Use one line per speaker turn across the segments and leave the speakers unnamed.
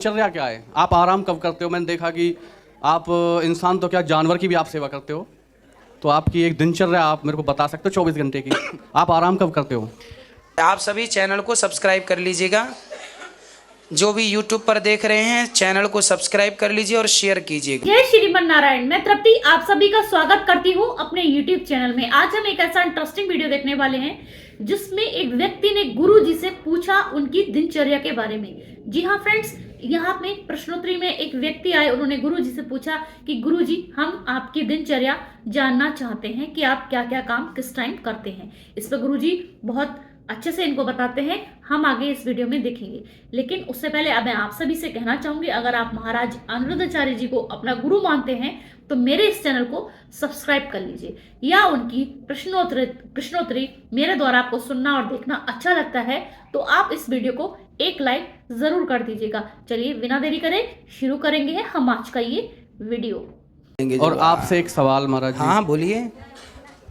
दिनचर्या क्या है? आप आराम कब करते हो? मैंने देखा कि आप इंसान तो क्या जानवर की भी आप सेवा करते हो, तो आपकी एक दिनचर्या आप मेरे को बता सकते हो 24 घंटे की? आप आराम कब करते हो?
आप सभी चैनल को सब्सक्राइब कर लीजिएगा। जो भी यूट्यूब पर देख रहे हैं चैनल को सब्सक्राइब कर लीजिए और शेयर कीजिएगा।
जय श्रीमन नारायण। मैं तृप्ति आप सभी का स्वागत करती हूँ अपने YouTube चैनल में। आज हम एक ऐसा इंटरेस्टिंग वीडियो देखने वाले हैं जिसमें एक व्यक्ति ने गुरु जी से पूछा उनकी दिनचर्या के बारे में। जी हाँ फ्रेंड्स, यहाँ पे प्रश्नोत्तरी में एक व्यक्ति आए, उन्होंने गुरु जी से पूछा कि गुरु जी हम आपकी दिनचर्या जानना चाहते हैं कि आप क्या क्या काम किस टाइम करते हैं। इस पर गुरु जी बहुत अच्छे से इनको बताते हैं, हम आगे इस वीडियो में देखेंगे। लेकिन उससे पहले अब मैं आप सभी से कहना चाहूंगी, अगर आप महाराज अनिरुद्धाचार्य जी को अपना गुरु मानते हैं तो मेरे इस चैनल को सब्सक्राइब कर लीजिए, या उनकी प्रश्नोत्तरी मेरे द्वारा आपको सुनना और देखना अच्छा लगता है तो आप इस वीडियो को एक लाइक जरूर कर दीजिएगा। चलिए बिना देरी करे शुरू करेंगे हम आज का ये वीडियो।
और आपसे एक सवाल महाराज जी,
हाँ बोलिए।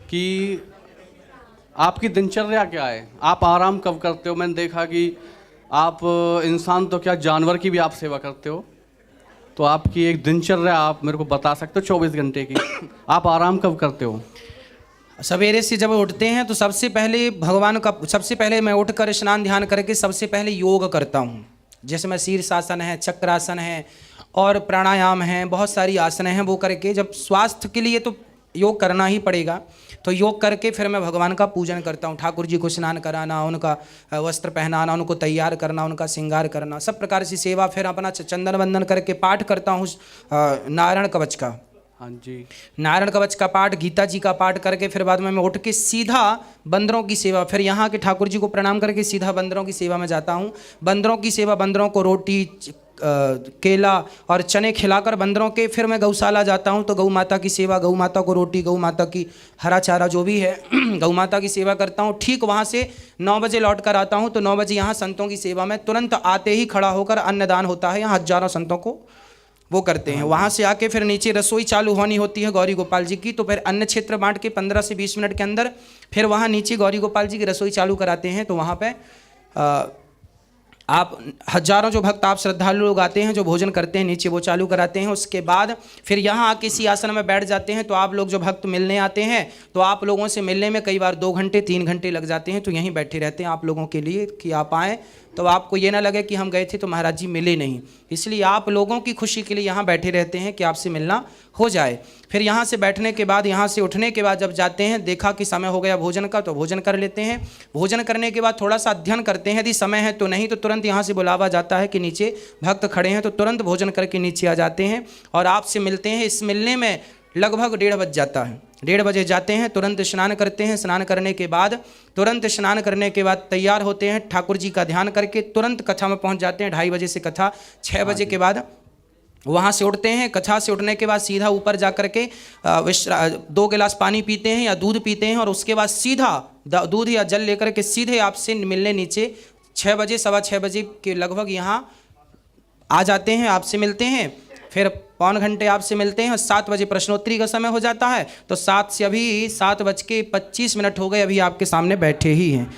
कि आपकी दिनचर्या क्या है? आप आराम कब करते हो? मैंने देखा कि आप इंसान तो क्या जानवर की भी आप सेवा करते हो, तो आपकी एक दिनचर्या आप मेरे को बता सकते हो 24 घंटे की? आप आराम कब करते हो?
सवेरे से जब उठते हैं तो सबसे पहले मैं उठकर स्नान ध्यान करके सबसे पहले योग करता हूँ। जैसे मैं शीर्षासन है, चक्रासन है और प्राणायाम है, बहुत सारी आसन हैं। वो करके जब स्वास्थ्य के लिए तो योग करना ही पड़ेगा, तो योग करके फिर मैं भगवान का पूजन करता हूँ। ठाकुर जी को स्नान कराना, उनका वस्त्र पहनाना, उनको तैयार करना, उनका श्रृंगार करना, सब प्रकार से सेवा। फिर अपना चंदन वंदन करके पाठ करता हूँ नारायण कवच का।
हाँ जी,
नारायण कवच का पाठ, गीता जी का पाठ करके फिर बाद में मैं उठ के सीधा बंदरों की सेवा, फिर यहाँ के ठाकुर जी को प्रणाम करके सीधा बंदरों की सेवा में जाता हूँ। बंदरों की सेवा, बंदरों को रोटी केला और चने खिलाकर बंदरों के, फिर मैं गौशाला जाता हूँ तो गौ माता की सेवा, गौ माता को रोटी, गौ माता की हरा चारा जो भी है गौ माता की सेवा करता हूँ। ठीक वहाँ से 9 बजे लौट कर आता हूँ तो 9 बजे यहाँ संतों की सेवा में तुरंत आते ही खड़ा होकर अन्नदान होता है। यहाँ हजारों संतों को वो करते हैं। वहाँ से आके फिर नीचे रसोई चालू होनी होती है गौरी गोपाल जी की, तो फिर अन्न क्षेत्र बांट के 15 से 20 मिनट के अंदर फिर वहाँ नीचे गौरी गोपाल जी की रसोई चालू कराते हैं। तो वहाँ पे आप हजारों जो भक्त, आप श्रद्धालु लोग आते हैं जो भोजन करते हैं, नीचे वो चालू कराते हैं। उसके बाद फिर यहाँ आके इसी आसन में बैठ जाते हैं। तो आप लोग जो भक्त मिलने आते हैं तो आप लोगों से मिलने में कई बार 2 घंटे 3 घंटे लग जाते हैं। तो यहीं बैठे रहते हैं आप लोगों के लिए कि आप आएँ, तो आपको ये ना लगे कि हम गए थे तो महाराज जी मिले नहीं। इसलिए आप लोगों की खुशी के लिए यहाँ बैठे रहते हैं कि आपसे मिलना हो जाए। फिर यहाँ से बैठने के बाद, यहाँ से उठने के बाद जब जाते हैं, देखा कि समय हो गया भोजन का तो भोजन कर लेते हैं। भोजन करने के बाद थोड़ा सा अध्ययन करते हैं, यदि समय है तो, नहीं तो तुरंत यहाँ से बुलावा जाता है कि नीचे भक्त खड़े हैं, तो तुरंत भोजन करके नीचे आ जाते हैं और आपसे मिलते हैं। इस मिलने में लगभग 1:30 बज जाता है। 1:30 बजे जाते हैं, तुरंत स्नान करते हैं। स्नान करने के बाद तैयार होते हैं, ठाकुर जी का ध्यान करके तुरंत कथा में पहुंच जाते हैं। 2:30 बजे से कथा, 6 बजे के बाद वहाँ से उठते हैं। कथा से उठने के बाद सीधा ऊपर जा कर के 2 गिलास पानी पीते हैं या दूध पीते हैं, और उसके बाद सीधा दूध या जल लेकर के सीधे आपसे मिलने नीचे 6 बजे, 6:15 बजे के लगभग यहाँ आ जाते हैं, आपसे मिलते हैं। फिर 1.25 घंटे आपसे मिलते हैं और 7 बजे प्रश्नोत्तरी का समय हो जाता है। तो 7 से अभी 7:25 हो गए, अभी आपके सामने बैठे ही हैं।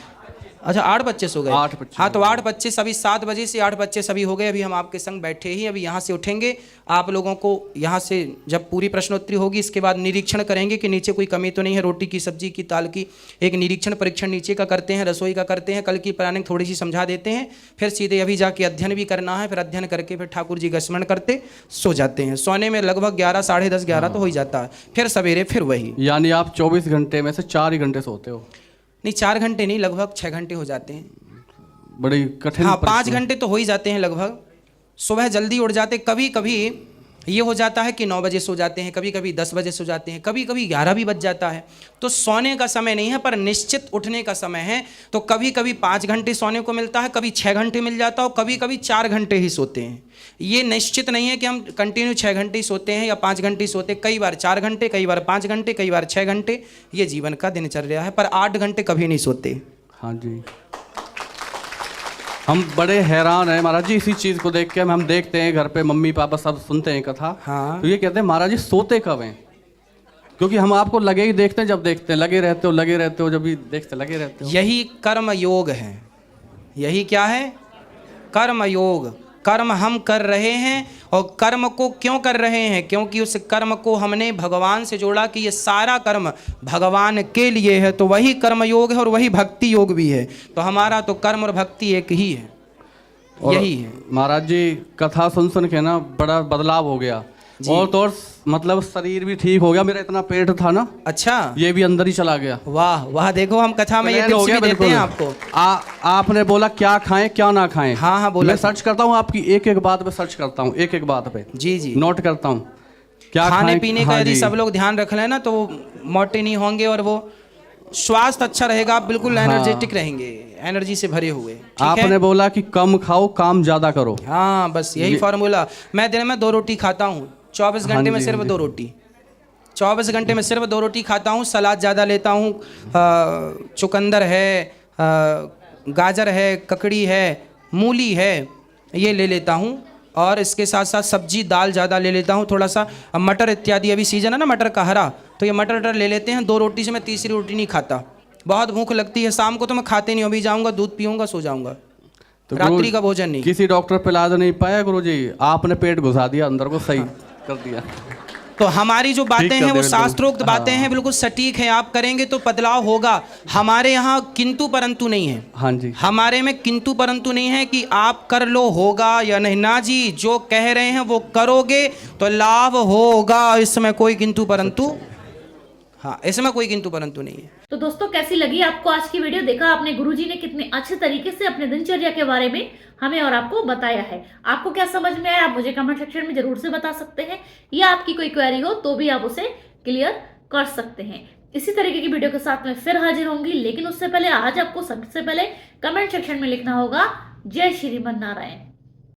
अच्छा 8:25 हो गए।
8:25,
हाँ तो 8:25, अभी 7 बजे से 8:25 अभी हो गए, अभी हम आपके संग बैठे ही। अभी यहाँ से उठेंगे, आप लोगों को यहाँ से जब पूरी प्रश्नोत्तरी होगी इसके बाद निरीक्षण करेंगे कि नीचे कोई कमी तो नहीं है, रोटी की, सब्जी की, दाल की। एक निरीक्षण परीक्षण नीचे का करते हैं, रसोई का करते हैं, कल की प्लानिंग थोड़ी सी समझा देते हैं। फिर सीधे अभी जाके अध्ययन भी करना है, फिर अध्ययन करके फिर ठाकुर जी का स्मरण करते सो जाते हैं। सोने में लगभग 11, 10:30, 11 तो हो ही जाता है। फिर सवेरे फिर वही।
यानी आप 24 घंटे में से 4 ही घंटे सोते हो?
नहीं 4 घंटे नहीं, लगभग 6 घंटे हो जाते हैं।
बड़ी कठिन।
हाँ 5 घंटे तो हो ही जाते हैं लगभग। सुबह जल्दी उठ जाते, कभी कभी ये हो जाता है कि 9 बजे सो जाते हैं, कभी कभी 10 बजे सो जाते हैं, कभी कभी 11 भी बज जाता है। तो सोने का समय नहीं है पर निश्चित उठने का समय है। तो कभी कभी 5 घंटे सोने को मिलता है, कभी 6 घंटे मिल जाता है, और कभी कभी 4 घंटे ही सोते हैं। ये निश्चित नहीं है कि हम कंटिन्यू 6 घंटे ही सोते हैं या 5 घंटे ही सोते। कई बार 4 घंटे, कई बार 5 घंटे, कई बार 6 घंटे, ये जीवन का दिनचर्या है। पर 8 घंटे कभी नहीं सोते।
हाँ जी, हम बड़े हैरान हैं महाराज जी इसी चीज़ को देख के। हम देखते हैं घर पे मम्मी पापा सब सुनते हैं कथा।
हाँ।
तो ये कहते हैं महाराज जी सोते कब हैं? क्योंकि हम आपको लगे ही देखते हैं, जब देखते हैं लगे रहते हो, जब भी देखते लगे रहते हो।
यही कर्म योग है। यही क्या है? कर्म योग। कर्म हम कर रहे हैं और कर्म को क्यों कर रहे हैं, क्योंकि उस कर्म को हमने भगवान से जोड़ा कि ये सारा कर्म भगवान के लिए है, तो वही कर्म योग है और वही भक्ति योग भी है। तो हमारा तो कर्म और भक्ति एक ही है, यही है।
महाराज जी कथा सुन के ना बड़ा बदलाव हो गया और तो और मतलब शरीर भी ठीक हो गया। मेरा इतना पेट था ना,
अच्छा,
ये भी अंदर ही चला गया।
वाह वाह, देखो हम कथा में ये
प्लान हो
टिप्स
गया
भी देते हैं
बिल्कुल।
आपको।
आपने बोला क्या खाएं क्या ना खाएं।
हाँ हाँ बोला।
मैं सर्च करता हूँ आपकी एक एक बात पे, सर्च करता हूँ एक एक बात पे,
जी जी,
नोट करता हूँ क्या
खाने
खाएं।
पीने का
हाँ
यदि
जी।
सब लोग ध्यान रख लें ना तो मोटे नहीं होंगे और वो स्वास्थ्य अच्छा रहेगा, आप बिल्कुल एनर्जेटिक रहेंगे, एनर्जी से भरे हुए। ठीक है?
आपने बोला कि कम खाओ काम ज्यादा करो।
हाँ बस यही फॉर्मूला। मैं दिन में 2 रोटी खाता हूँ, 24
हाँ
घंटे में
जी,
सिर्फ
हाँ
2 रोटी, 24 घंटे में सिर्फ 2 रोटी खाता हूँ। सलाद ज़्यादा लेता हूँ, चुकंदर है, गाजर है, ककड़ी है, मूली है, ये ले लेता हूँ। और इसके साथ साथ सब्जी दाल ज़्यादा ले लेता हूँ, थोड़ा सा मटर इत्यादि, अभी सीजन है ना मटर का हरा, तो ये मटर ले लेते हैं। 2 रोटी से मैं तीसरी रोटी नहीं खाता, बहुत भूख लगती है शाम को, तो मैं खाते नहीं हूँ। अभी जाऊँगा दूध पीऊँगा सो जाऊँगा,
तो
रात्रि का भोजन नहीं।
किसी डॉक्टर पे इलाज नहीं पाया गुरुजी, आपने पेट घुसा दिया अंदर को, सही कर दिया।
तो हमारी जो बातें
कर
हैं वो
दिया,
शास्त्रोक्त बातें हैं, बिल्कुल सटीक है। आप करेंगे तो बदलाव होगा। हमारे यहाँ किंतु परंतु नहीं है।
हाँ जी,
हमारे में किंतु परंतु नहीं है कि आप कर लो होगा या नहीं। ना जी, जो कह रहे हैं वो करोगे तो लाभ होगा, इसमें कोई किंतु परंतु, हाँ इसमें कोई किंतु परंतु नहीं है।
तो दोस्तों कैसी लगी आपको आज की वीडियो? देखा आपने गुरुजी ने कितने अच्छे तरीके से अपने दिनचर्या के बारे में हमें और आपको बताया है। आपको क्या समझ में आया आप मुझे कमेंट सेक्शन में जरूर से बता सकते हैं, या आपकी कोई क्वेरी हो तो भी आप उसे क्लियर कर सकते हैं। इसी तरीके की वीडियो के साथ मैं फिर हाजिर होंगी, लेकिन उससे पहले आज आपको सबसे पहले कमेंट सेक्शन में लिखना होगा जय श्रीमन नारायण।